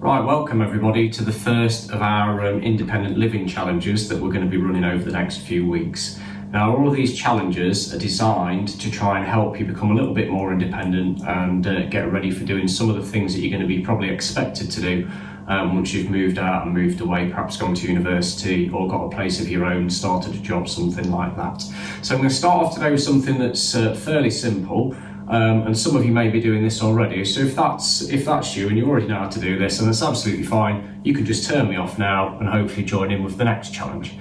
Right, welcome everybody to the first of our independent living challenges that we're going to be running over the next few weeks. Now, all of these challenges are designed to try and help you become a little bit more independent and get ready for doing some of the things that you're going to be probably expected to do once you've moved out and moved away, perhaps gone to university or got a place of your own, started a job, something like that. So I'm going to start off today with something that's fairly simple. And some of you may be doing this already, so if that's you and you already know how to do this, and that's absolutely fine, you can just turn me off now and hopefully join in with the next challenge.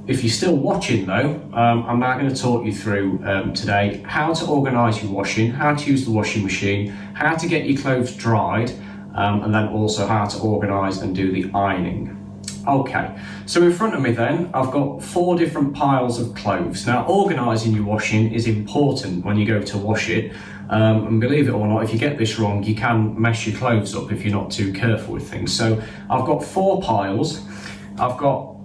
If you're still watching though, I'm now going to talk you through today how to organise your washing, how to use the washing machine, how to get your clothes dried, and then also how to organise and do the ironing. Okay, so in front of me then, I've got 4 different piles of clothes. Now, organising your washing is important when you go to wash it. And believe it or not, if you get this wrong, you can mess your clothes up if you're not too careful with things. So I've got 4 piles. I've got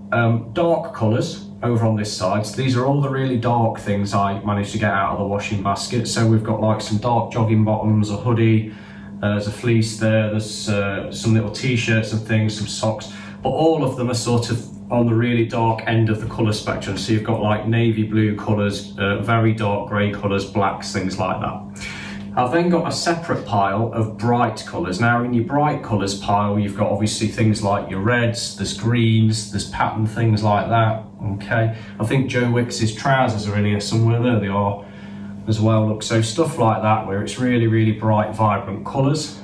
dark colours over on this side. So these are all the really dark things I managed to get out of the washing basket. So we've got like some dark jogging bottoms, a hoodie, there's a fleece there, there's some little t-shirts and things, some socks. But all of them are sort of on the really dark end of the colour spectrum. So you've got like navy blue colours, very dark grey colours, blacks, things like that. I've then got a separate pile of bright colours. Now in your bright colours pile, you've got obviously things like your reds, there's greens, there's pattern things like that, okay. I think Joe Wicks's trousers are in here somewhere, there they are as well, look. So stuff like that where it's really, really bright, vibrant colours.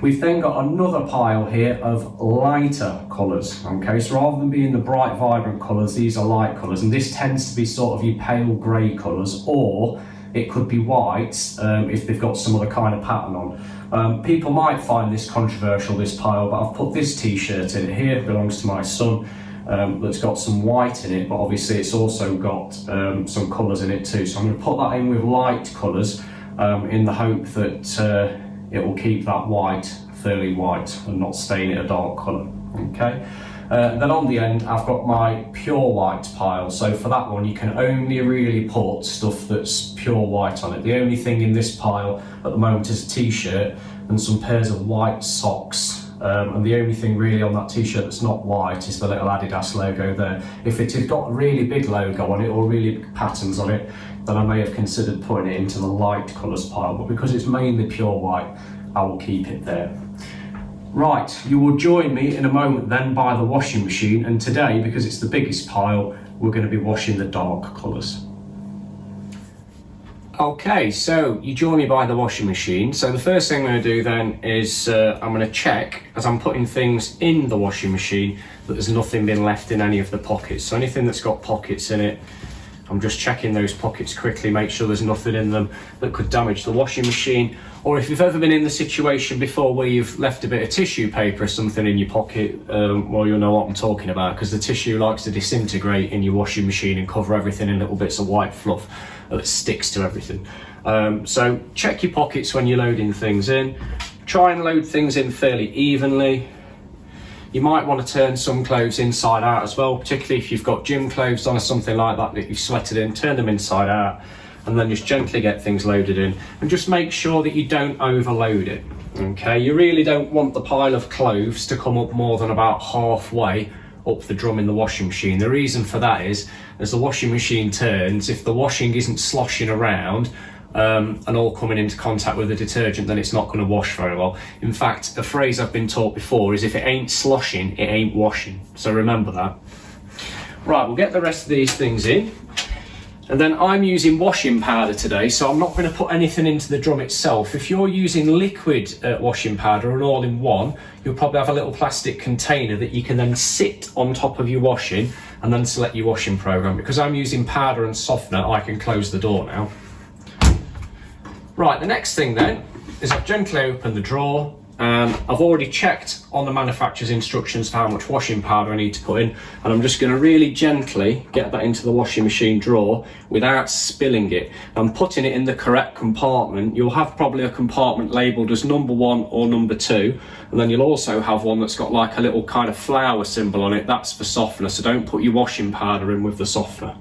We've then got another pile here of lighter colours, okay, so rather than being the bright vibrant colours, these are light colours, and this tends to be sort of your pale grey colours, or it could be white if they've got some other kind of pattern on. People might find this controversial, this pile, but I've put this t-shirt in here, it belongs to my son, that's got some white in it, but obviously it's also got some colours in it too, so I'm going to put that in with light colours in the hope that it will keep that white fairly white and not stain it a dark colour, okay? Then on the end I've got my pure white pile, so for that one you can only really put stuff that's pure white on it. The only thing in this pile at the moment is a t-shirt and some pairs of white socks, and the only thing really on that t-shirt that's not white is the little Adidas logo there. If it had got a really big logo on it or really big patterns on it, then I may have considered putting it into the light colours pile, but because it's mainly pure white, I will keep it there. Right, you will join me in a moment then by the washing machine, and today, because it's the biggest pile, we're going to be washing the dark colours. Okay, so you join me by the washing machine. So the first thing I'm going to do then is I'm going to check, as I'm putting things in the washing machine, that there's nothing been left in any of the pockets. So anything that's got pockets in it, I'm just checking those pockets quickly, make sure there's nothing in them that could damage the washing machine. Or if you've ever been in the situation before where you've left a bit of tissue paper or something in your pocket, well, you'll know what I'm talking about, because the tissue likes to disintegrate in your washing machine and cover everything in little bits of white fluff that sticks to everything. So check your pockets when you're loading things in. Try and load things in fairly evenly. You might want to turn some clothes inside out as well, particularly if you've got gym clothes on or something like that that you've sweated in, turn them inside out and then just gently get things loaded in, and just make sure that you don't overload it, okay? You really don't want the pile of clothes to come up more than about halfway up the drum in the washing machine. The reason for that is, as the washing machine turns, if the washing isn't sloshing around and all coming into contact with the detergent, then it's not going to wash very well. In fact, a phrase I've been taught before is, if it ain't sloshing, it ain't washing. So remember that. Right, we'll get the rest of these things in. And then I'm using washing powder today, so I'm not going to put anything into the drum itself. If you're using liquid washing powder and all-in-one, you'll probably have a little plastic container that you can then sit on top of your washing and then select your washing program. Because I'm using powder and softener, I can close the door now. Right, the next thing then is I've gently opened the drawer, and I've already checked on the manufacturer's instructions for how much washing powder I need to put in, and I'm just going to really gently get that into the washing machine drawer without spilling it. I'm putting it in the correct compartment. You'll have probably a compartment labelled as number 1 or number 2, and then you'll also have one that's got like a little kind of flower symbol on it. That's for softener, so don't put your washing powder in with the softener.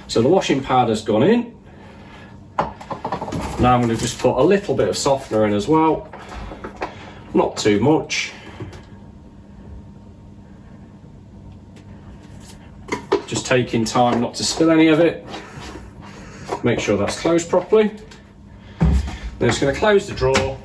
So the washing powder's gone in. Now I'm going to just put a little bit of softener in as well. not too much. Just taking time not to spill any of it. Make sure that's closed properly. Then just going to close the drawer,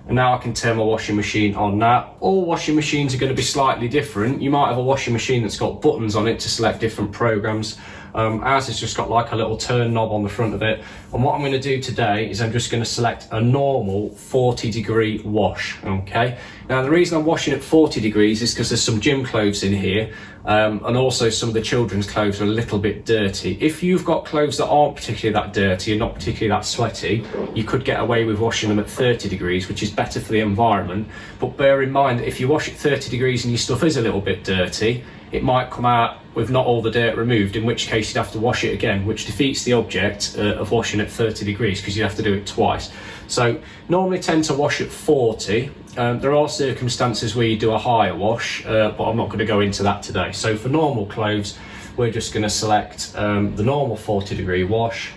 and now I can turn my washing machine on. Now, all washing machines are going to be slightly different. You might have a washing machine that's got buttons on it to select different programs. Ours has just got like a little turn knob on the front of it. And what I'm going to do today is I'm just going to select a normal 40-degree wash, okay? Now, the reason I'm washing at 40 degrees is because there's some gym clothes in here, and also some of the children's clothes are a little bit dirty. If you've got clothes that aren't particularly that dirty and not particularly that sweaty, you could get away with washing them at 30 degrees, which is better for the environment. But bear in mind that if you wash at 30 degrees and your stuff is a little bit dirty, it might come out with not all the dirt removed, in which case you'd have to wash it again, which defeats the object of washing at 30 degrees because you'd have to do it twice. So normally tend to wash at 40. There are circumstances where you do a higher wash, but I'm not going to go into that today. So for normal clothes, we're just going to select the normal 40-degree wash,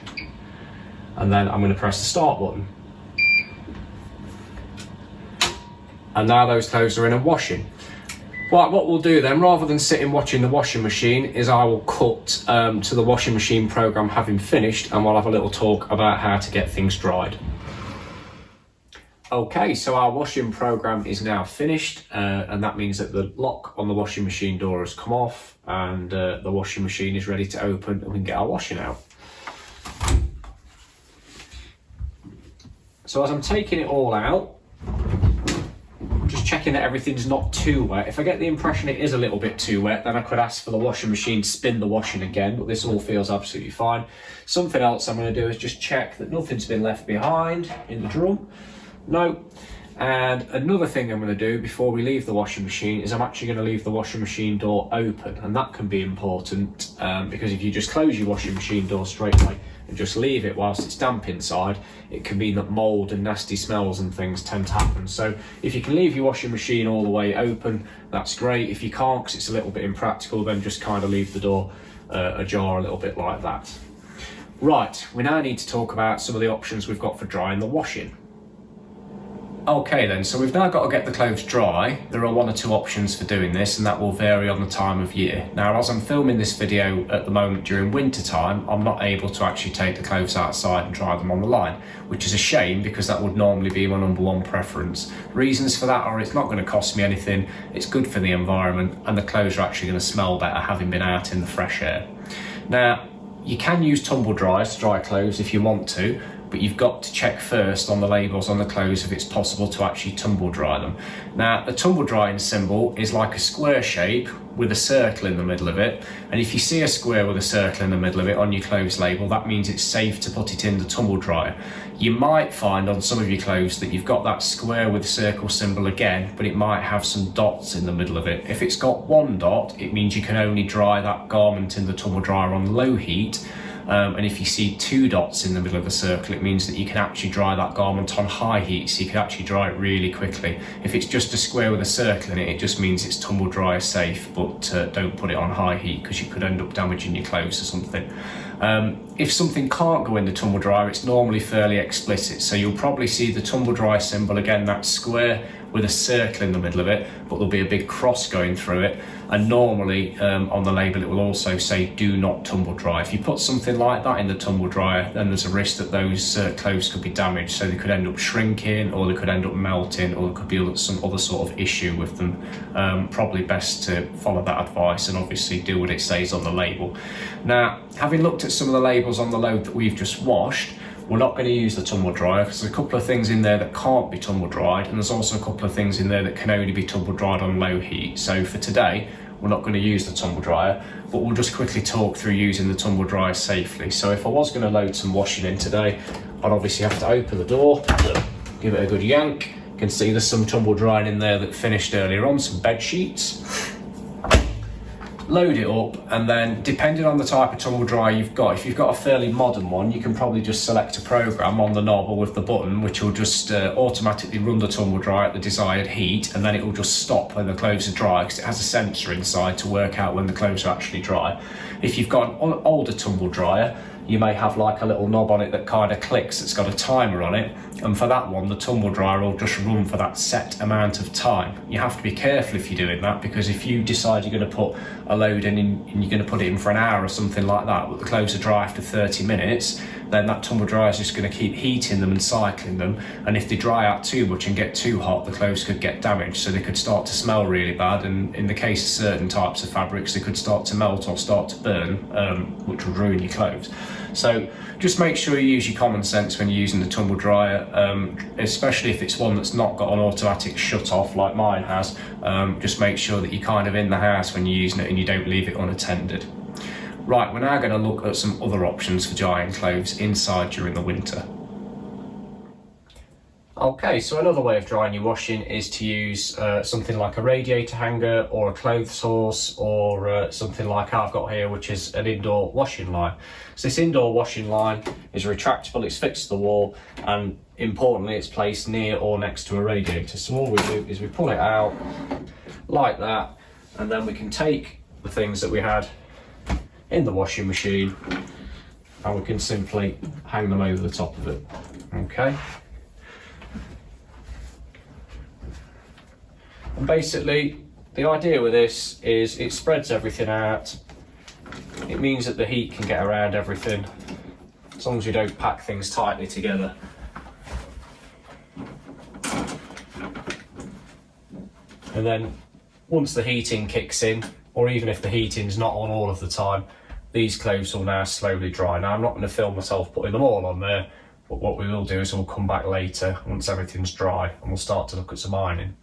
and then I'm going to press the start button. And now those clothes are in a washing. Right, what we'll do then, rather than sitting watching the washing machine, is I will cut to the washing machine program having finished, and we'll have a little talk about how to get things dried. Okay, so our washing program is now finished, and that means that the lock on the washing machine door has come off, and the washing machine is ready to open, and we can get our washing out. So as I'm taking it all out, just checking that everything's not too wet. If I get the impression it is a little bit too wet, then I could ask for the washing machine to spin the washing again, but this all feels absolutely fine. Something else I'm going to do is just check that nothing's been left behind in the drum. No. And another thing I'm going to do before we leave the washing machine is I'm actually going to leave the washing machine door open, and that can be important because if you just close your washing machine door straight away and just leave it whilst it's damp inside, it can mean that mould and nasty smells and things tend to happen. So if you can leave your washing machine all the way open, that's great. If you can't, because it's a little bit impractical, then just kind of leave the door ajar a little bit like that. Right, we now need to talk about some of the options we've got for drying the washing. Okay then, so we've now got to get the clothes dry. There are one or two options for doing this, and that will vary on the time of year. Now, as I'm filming this video at the moment during winter time, I'm not able to actually take the clothes outside and dry them on the line, which is a shame because that would normally be my number one preference. Reasons for that are it's not going to cost me anything, it's good for the environment, and the clothes are actually going to smell better having been out in the fresh air. Now, you can use tumble dryers to dry clothes if you want to, but you've got to check first on the labels on the clothes if it's possible to actually tumble dry them. Now, the tumble drying symbol is like a square shape with a circle in the middle of it, and if you see a square with a circle in the middle of it on your clothes label, that means it's safe to put it in the tumble dryer. You might find on some of your clothes that you've got that square with circle symbol again, but it might have some dots in the middle of it. If it's got one dot, it means you can only dry that garment in the tumble dryer on low heat. And if you see two dots in the middle of the circle, it means that you can actually dry that garment on high heat, so you can actually dry it really quickly. If it's just a square with a circle in it, it just means it's tumble dryer safe, but don't put it on high heat because you could end up damaging your clothes or something. If something can't go in the tumble dryer, it's normally fairly explicit, so you'll probably see the tumble dryer symbol again, that square with a circle in the middle of it, but there'll be a big cross going through it, and normally on the label it will also say do not tumble dry. If you put something like that in the tumble dryer, then there's a risk that those clothes could be damaged, so they could end up shrinking, or they could end up melting, or there could be some other sort of issue with them. Probably best to follow that advice and obviously do what it says on the label. Now, having looked at some of the labels on the load that we've just washed, we're not going to use the tumble dryer because there's a couple of things in there that can't be tumble dried, and there's also a couple of things in there that can only be tumble dried on low heat. So for today, we're not going to use the tumble dryer, but we'll just quickly talk through using the tumble dryer safely. So if I was going to load some washing in today, I'd obviously have to open the door, give it a good yank. You can see there's some tumble drying in there that finished earlier on, some bed sheets. Load it up, and then depending on the type of tumble dryer you've got, if you've got a fairly modern one, you can probably just select a program on the knob or with the button which will just automatically run the tumble dryer at the desired heat, and then it will just stop when the clothes are dry because it has a sensor inside to work out when the clothes are actually dry. If you've got an older tumble dryer, you may have like a little knob on it that kind of clicks, that's got a timer on it, and for that one the tumble dryer will just run for that set amount of time. You have to be careful if you're doing that, because if you decide you're going to put a load in and you're going to put it in for an hour or something like that, but the clothes are dry after 30 minutes, then that tumble dryer is just going to keep heating them and cycling them, and if they dry out too much and get too hot, the clothes could get damaged, so they could start to smell really bad, and in the case of certain types of fabrics they could start to melt or start to burn, which would ruin your clothes. So just make sure you use your common sense when you're using the tumble dryer, especially if it's one that's not got an automatic shut off like mine has. Just make sure that you're kind of in the house when you're using it and you don't leave it unattended. Right, we're now going to look at some other options for drying clothes inside during the winter. Okay, so another way of drying your washing is to use something like a radiator hanger or a clothes horse, or something like I've got here, which is an indoor washing line. So this indoor washing line is retractable, it's fixed to the wall, and importantly it's placed near or next to a radiator. So all we do is we pull it out like that, and then we can take the things that we had in the washing machine and we can simply hang them over the top of it. Okay. And basically, the idea with this is it spreads everything out. It means that the heat can get around everything, as long as you don't pack things tightly together. And then once the heating kicks in, or even if the heating's not on all of the time, these clothes will now slowly dry. Now I'm not going to film myself putting them all on there, but what we will do is we'll come back later once everything's dry and we'll start to look at some ironing.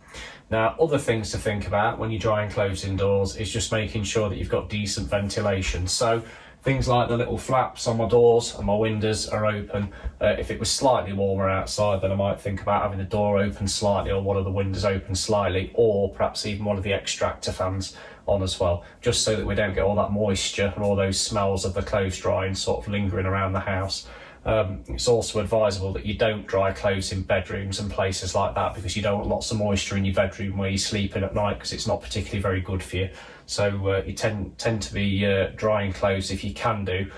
Now, other things to think about when you're drying clothes indoors is just making sure that you've got decent ventilation. So things like the little flaps on my doors and my windows are open. If it was slightly warmer outside, then I might think about having the door open slightly or one of the windows open slightly, or perhaps even one of the extractor fans on as well, just so that we don't get all that moisture and all those smells of the clothes drying sort of lingering around the house. It's also advisable that you don't dry clothes in bedrooms and places like that, because you don't want lots of moisture in your bedroom where you're sleeping at night, because it's not particularly very good for you. So you tend to be drying clothes, if you can do,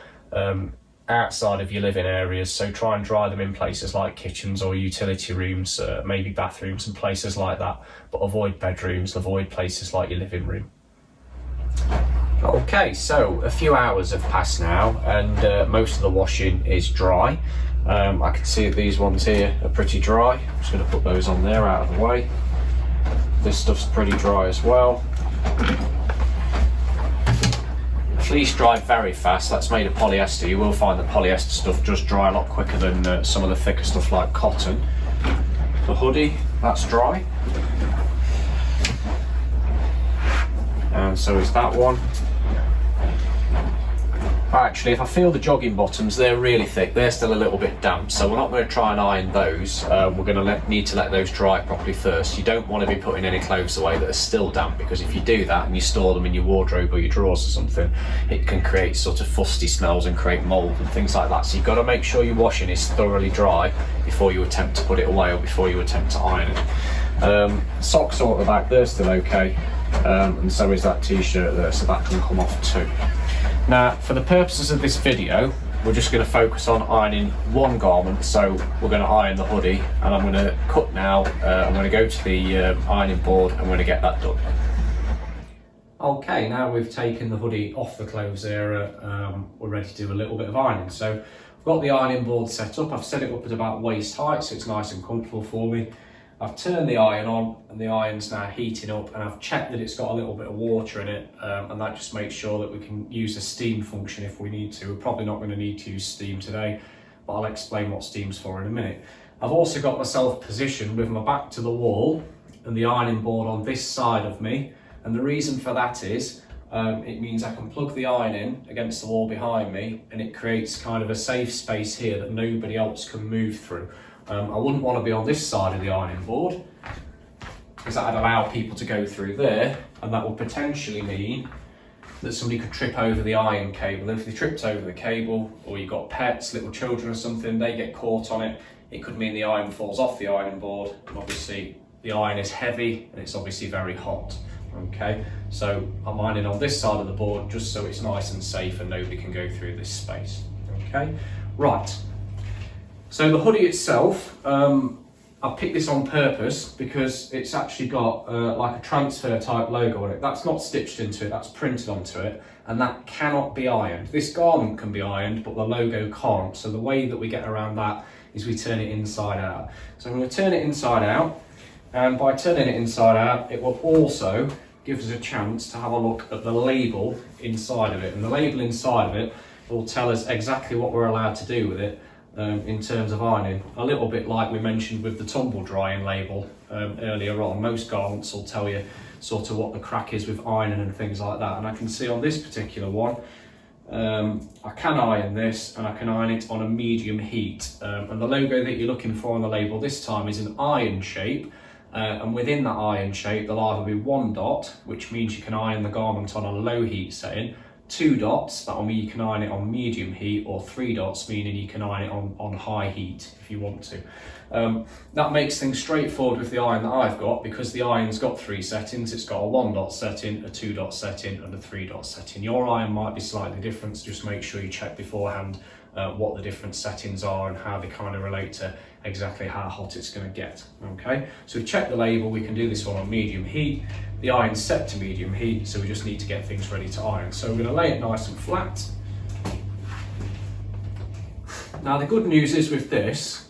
outside of your living areas. So try and dry them in places like kitchens or utility rooms, maybe bathrooms and places like that, but avoid bedrooms, avoid places like your living room. Okay, so a few hours have passed now and most of the washing is dry. I can see that these ones here are pretty dry. I'm just going to put those on there out of the way. This stuff's pretty dry as well. Fleece dried very fast. That's made of polyester. You will find that polyester stuff does dry a lot quicker than some of the thicker stuff like cotton. The hoodie, that's dry. And so is that one. Actually, if I feel the jogging bottoms, they're really thick, they're still a little bit damp, so we're not going to try and iron those. We're going to need to let those dry properly first. You don't want to be putting any clothes away that are still damp, because if you do that and you store them in your wardrobe or your drawers or something, it can create sort of fusty smells and create mould and things like that. So you've got to make sure your washing is thoroughly dry before you attempt to put it away or before you attempt to iron it. Socks are at the back, they're still okay, and so is that t-shirt there, so that can come off too. Now, for the purposes of this video, we're just going to focus on ironing one garment. So we're going to iron the hoodie, and I'm going to cut now. I'm going to go to the ironing board and we're going to get that done. Okay, now we've taken the hoodie off the clothes area, we're ready to do a little bit of ironing. So I've got the ironing board set up. I've set it up at about waist height, so it's nice and comfortable for me. I've turned the iron on and the iron's now heating up, and I've checked that it's got a little bit of water in it, and that just makes sure that we can use the steam function if we need to. We're probably not going to need to use steam today, but I'll explain what steam's for in a minute. I've also got myself positioned with my back to the wall and the ironing board on this side of me, and the reason for that is it means I can plug the iron in against the wall behind me, and it creates kind of a safe space here that nobody else can move through. I wouldn't want to be on this side of the ironing board, because that would allow people to go through there, and that would potentially mean that somebody could trip over the iron cable. And if they tripped over the cable, or you've got pets, little children or something, they get caught on it, it could mean the iron falls off the ironing board, and obviously the iron is heavy and it's obviously very hot. Okay, so I'm ironing on this side of the board just so it's nice and safe and nobody can go through this space. Okay, right. So the hoodie itself, I picked this on purpose because it's actually got like a transfer type logo on it. That's not stitched into it, that's printed onto it, and that cannot be ironed. This garment can be ironed, but the logo can't. So the way that we get around that is we turn it inside out. So I'm going to turn it inside out, and by turning it inside out, it will also give us a chance to have a look at the label inside of it. And the label inside of it will tell us exactly what we're allowed to do with it in terms of ironing. A little bit like we mentioned with the tumble drying label earlier on. Most garments will tell you sort of what the crack is with ironing and things like that. And I can see on this particular one, I can iron this, and I can iron it on a medium heat. And the logo that you're looking for on the label this time is an iron shape. And within that iron shape, there'll either be 1 dot, which means you can iron the garment on a low heat setting, 2 dots, that'll mean you can iron it on medium heat, or 3 dots, meaning you can iron it on high heat if you want to. That makes things straightforward with the iron that I've got, because the iron's got 3 settings. It's got a 1 dot setting, a 2 dot setting, and a 3 dot setting. Your iron might be slightly different, so just make sure you check beforehand what the different settings are and how they kind of relate to exactly how hot it's going to get. Okay, so we check the label, we can do this one on medium heat. The iron's set to medium heat, so we just need to get things ready to iron. So we're going to lay it nice and flat. Now the good news is with this,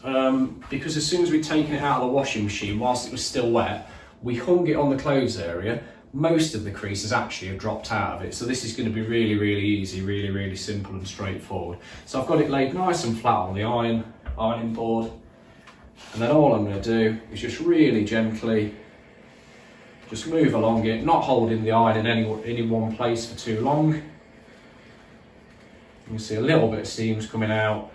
because as soon as we'd taken it out of the washing machine whilst it was still wet, we hung it on the clothes area, most of the creases actually have dropped out of it. So this is going to be really, really easy, really, really simple and straightforward. So I've got it laid nice and flat on the ironing board. And then all I'm going to do is just really gently just move along it, not holding the iron in any one place for too long. You can see a little bit of steam's coming out.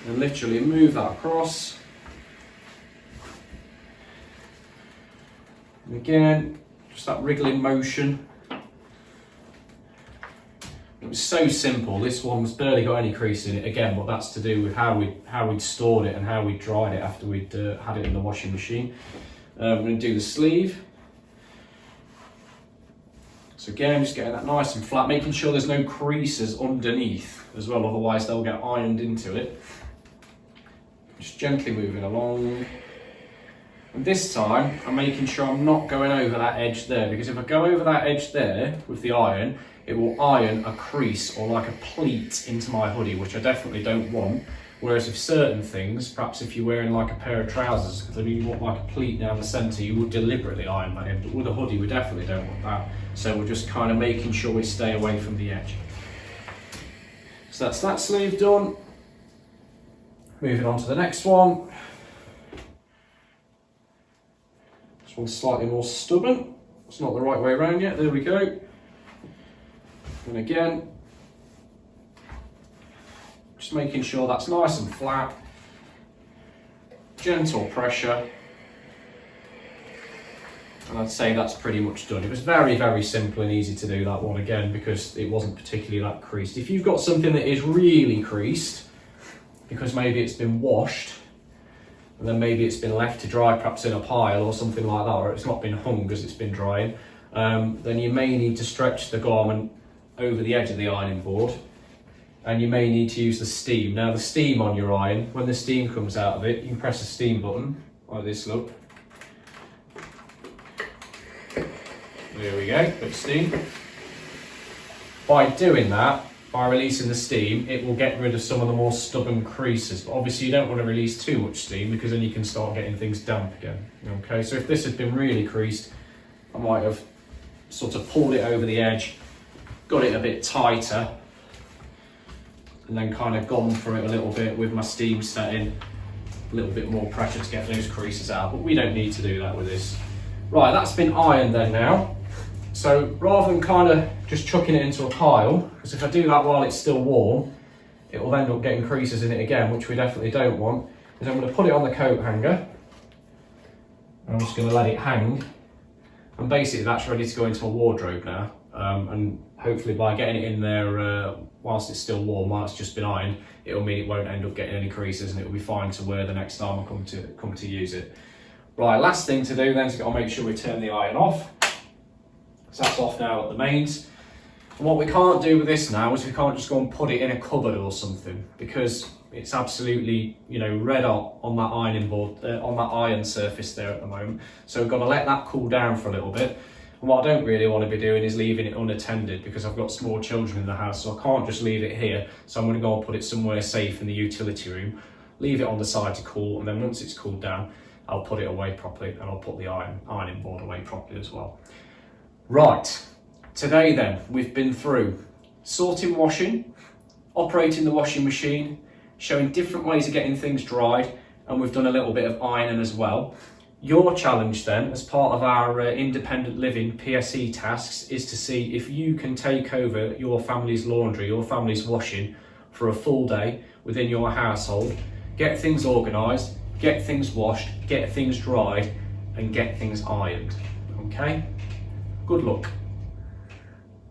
And literally move that across. And again, just that wriggling motion. It was so simple. This one's barely got any crease in it again, but that's to do with how we'd stored it and how we dried it after we'd had it in the washing machine. I'm going to do the sleeve. So again, just getting that nice and flat, making sure there's no creases underneath as well, otherwise they'll get ironed into it. Just gently moving along. And this time, I'm making sure I'm not going over that edge there, because if I go over that edge there with the iron, it will iron a crease or like a pleat into my hoodie, which I definitely don't want. Whereas with certain things, perhaps if you're wearing like a pair of trousers, because I mean you want like a pleat down the centre, you would deliberately iron that in. But with a hoodie, we definitely don't want that. So we're just kind of making sure we stay away from the edge. So that's that sleeve done. Moving on to the next one. This one's slightly more stubborn. It's not the right way around yet. There we go. And again, just making sure that's nice and flat. Gentle pressure. And I'd say that's pretty much done. It was very, very simple and easy to do that one again, because it wasn't particularly that creased. If you've got something that is really creased, because maybe it's been washed, and then maybe it's been left to dry perhaps in a pile or something like that, or it's not been hung as it's been drying, then you may need to stretch the garment over the edge of the ironing board, and you may need to use the steam. Now the steam on your iron, when the steam comes out of it, you can press the steam button like this, look. There we go, bit of steam. By doing that, by releasing the steam, it will get rid of some of the more stubborn creases. But obviously you don't want to release too much steam, because then you can start getting things damp again. Okay, so if this had been really creased, I might have sort of pulled it over the edge, got it a bit tighter, and then kind of gone for it a little bit with my steam setting, a little bit more pressure to get those creases out, but we don't need to do that with this. Right, that's been ironed then now. So rather than kind of just chucking it into a pile, because if I do that while it's still warm, it will end up getting creases in it again, which we definitely don't want, is I'm going to put it on the coat hanger. I'm just going to let it hang, and basically that's ready to go into a wardrobe now. And hopefully by getting it in there whilst it's still warm, while it's just been ironed, it'll mean it won't end up getting any creases, and it'll be fine to wear the next time I come to use it. Right, last thing to do then is got to make sure we turn the iron off. So that's off now at the mains. And what we can't do with this now is we can't just go and put it in a cupboard or something, because it's absolutely, you know, red hot on that ironing board, on that iron surface there at the moment. So we've got to let that cool down for a little bit. And what I don't really want to be doing is leaving it unattended, because I've got small children in the house, so I can't just leave it here. So I'm going to go and put it somewhere safe in the utility room, leave it on the side to cool, and then once it's cooled down, I'll put it away properly, and I'll put the ironing board away properly as well. Right, today then, we've been through sorting washing, operating the washing machine, showing different ways of getting things dried, and we've done a little bit of ironing as well. Your challenge then, as part of our independent living PSE tasks, is to see if you can take over your family's laundry, your family's washing for a full day within your household, get things organised, get things washed, get things dried, and get things ironed. Okay? Good luck.